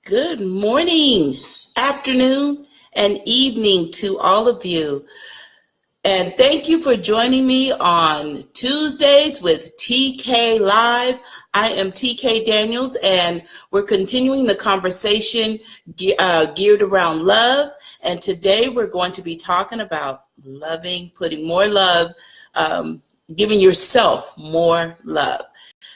Good morning, afternoon, and evening to all of you. And thank you for joining me on Tuesdays with TK Live. I am TK Daniels, and we're continuing the conversation geared around love. And today we're going to be talking about loving, putting more love, giving yourself more love.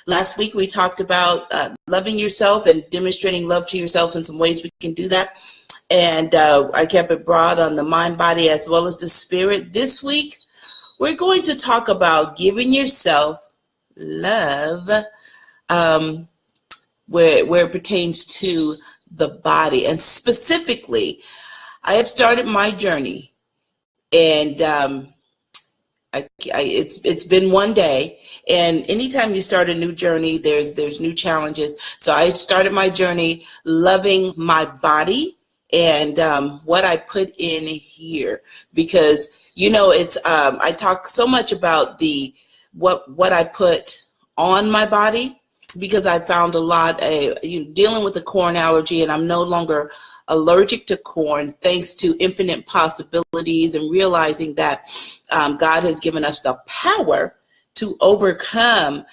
Last week we talked about loving yourself and demonstrating love to yourself in some ways we can do that. And I kept it broad on the mind, body, as well as the spirit. This week we're going to talk about giving yourself love where it pertains to the body. And specifically, I have started my journey, and it's been one day, and anytime you start a new journey, there's new challenges. So I started my journey loving my body and what I put in here, because it's I talk so much about what I put on my body, because I found a lot dealing with the corn allergy, and I'm no longer allergic to corn, thanks to infinite possibilities and realizing that God has given us the power to overcome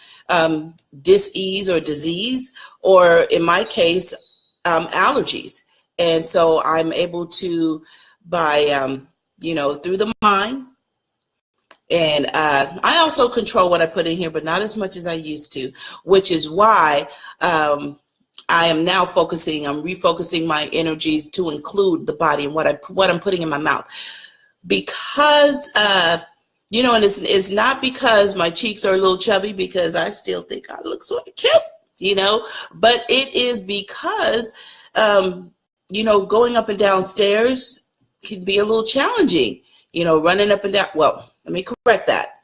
dis-ease or disease, or in my case, allergies. And so I'm able to, by, through the mind, and I also control what I put in here, but not as much as I used to, which is why I am now refocusing my energies to include the body and what I'm putting in my mouth. Because, and it's not because my cheeks are a little chubby, because I still think I look sort of cute, but it is because, going up and down stairs can be a little challenging, running up and down. Well, let me correct that.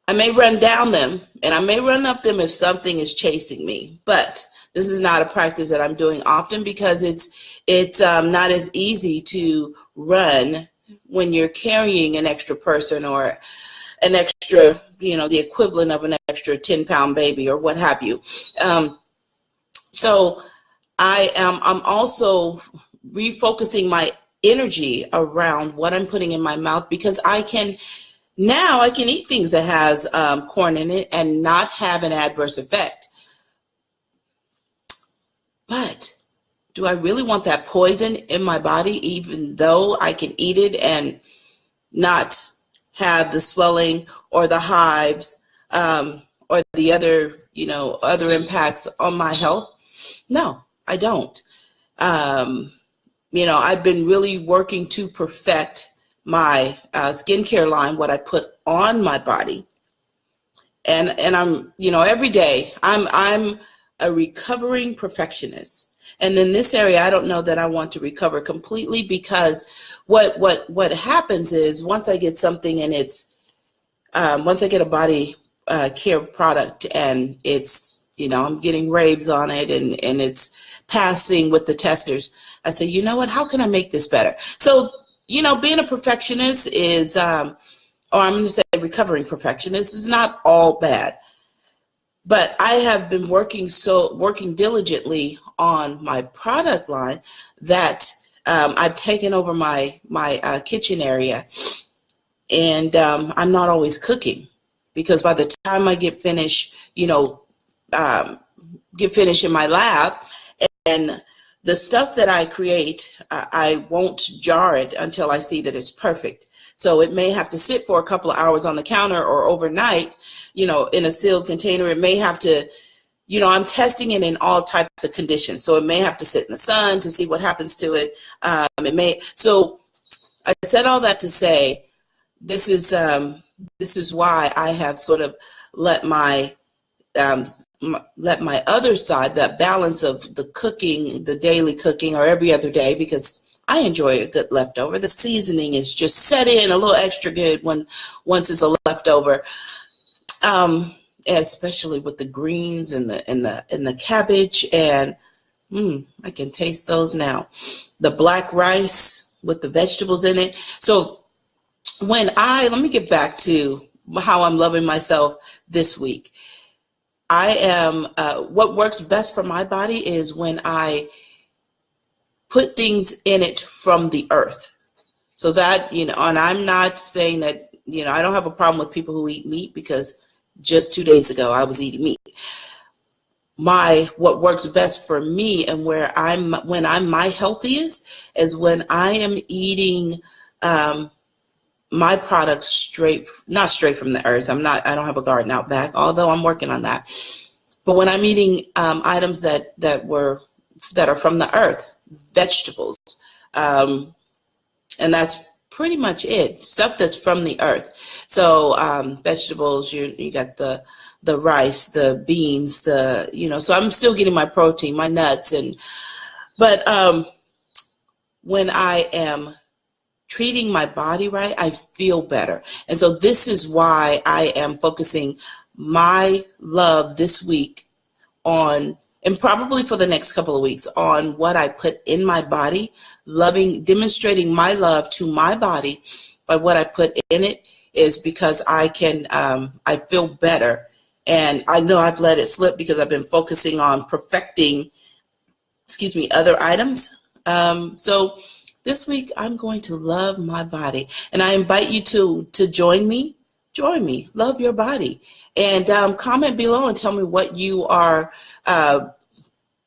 I may run down them and I may run up them if something is chasing me, but this is not a practice that I'm doing often, because it's not as easy to run when you're carrying an extra person or an extra, the equivalent of an extra 10-pound baby or what have you. So I'm also refocusing my energy around what I'm putting in my mouth, because I can eat things that has corn in it and not have an adverse effect. But do I really want that poison in my body, even though I can eat it and not have the swelling or the hives or the other impacts on my health? No, I don't. I've been really working to perfect my skincare line, what I put on my body. And I'm, every day I'm a recovering perfectionist. And in this area, I don't know that I want to recover completely, because what happens is, once I get something and once I get a body care product and it's, I'm getting raves on it and it's passing with the testers, I say, you know what, how can I make this better? So, being a perfectionist is, or I'm going to say recovering perfectionist, is not all bad. But I have been working diligently on my product line that I've taken over my kitchen area, and I'm not always cooking, because by the time I get finished, in my lab, and the stuff that I create, I won't jar it until I see that it's perfect. So it may have to sit for a couple of hours on the counter or overnight, in a sealed container. It may have to, I'm testing it in all types of conditions. So it may have to sit in the sun to see what happens to it. So I said all that to say, this is why I have sort of let my other side, that balance of the cooking, the daily cooking or every other day, because I enjoy a good leftover. The seasoning is just set in a little extra good once it's a leftover, especially with the greens and the cabbage, and I can taste those now. The black rice with the vegetables in it. So let me get back to how I'm loving myself this week. I am, what works best for my body is when I put things in it from the earth. So that, you know, and I'm not saying that, you know, I don't have a problem with people who eat meat, because just 2 days ago I was eating meat. What works best for me and when I'm my healthiest is when I am eating my products not straight from the earth. I don't have a garden out back, although I'm working on that. But when I'm eating items that are from the earth, vegetables, and that's pretty much it. Stuff that's from the earth. So vegetables, you got the rice, the beans, so I'm still getting my protein, my nuts, but when I am treating my body right, I feel better. And so this is why I am focusing my love this week on, and probably for the next couple of weeks, on what I put in my body, demonstrating my love to my body by what I put in it, is because I feel better. And I know I've let it slip because I've been focusing on perfecting, other items. So this week I'm going to love my body, and I invite you to join me. Join me, love your body, and comment below and tell me what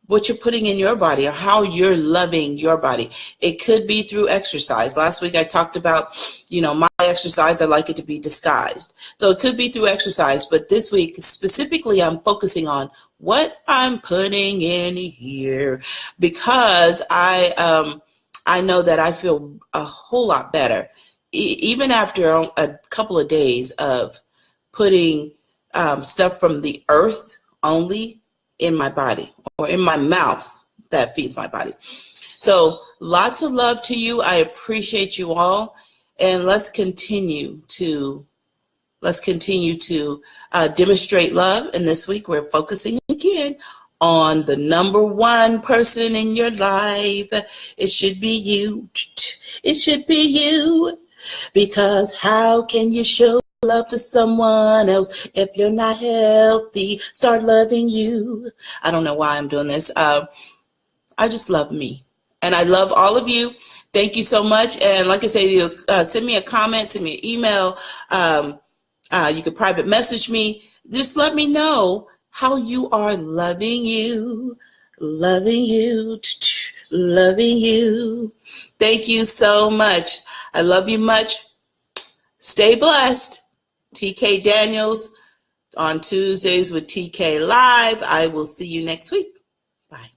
what you're putting in your body, or how you're loving your body. It could be through exercise. Last week I talked about, my exercise, I like it to be disguised. So it could be through exercise, but this week specifically I'm focusing on what I'm putting in here, because I know that I feel a whole lot better, even after a couple of days of putting stuff from the earth only in my body, or in my mouth that feeds my body. So lots of love to you. I appreciate you all, and let's continue to demonstrate love. And this week we're focusing again on the number one person in your life. It should be you. It should be you, because how can you show love to someone else if you're not healthy? Start loving you. I don't know why I'm doing this. I just love me, and I love all of you. Thank you so much. And like I say, send me a comment, send me an email. You could private message me. Just let me know how you are loving you, loving you, loving you. Thank you so much. I love you much. Stay blessed. TK Daniels on Tuesdays with TK Live. I will see you next week. Bye.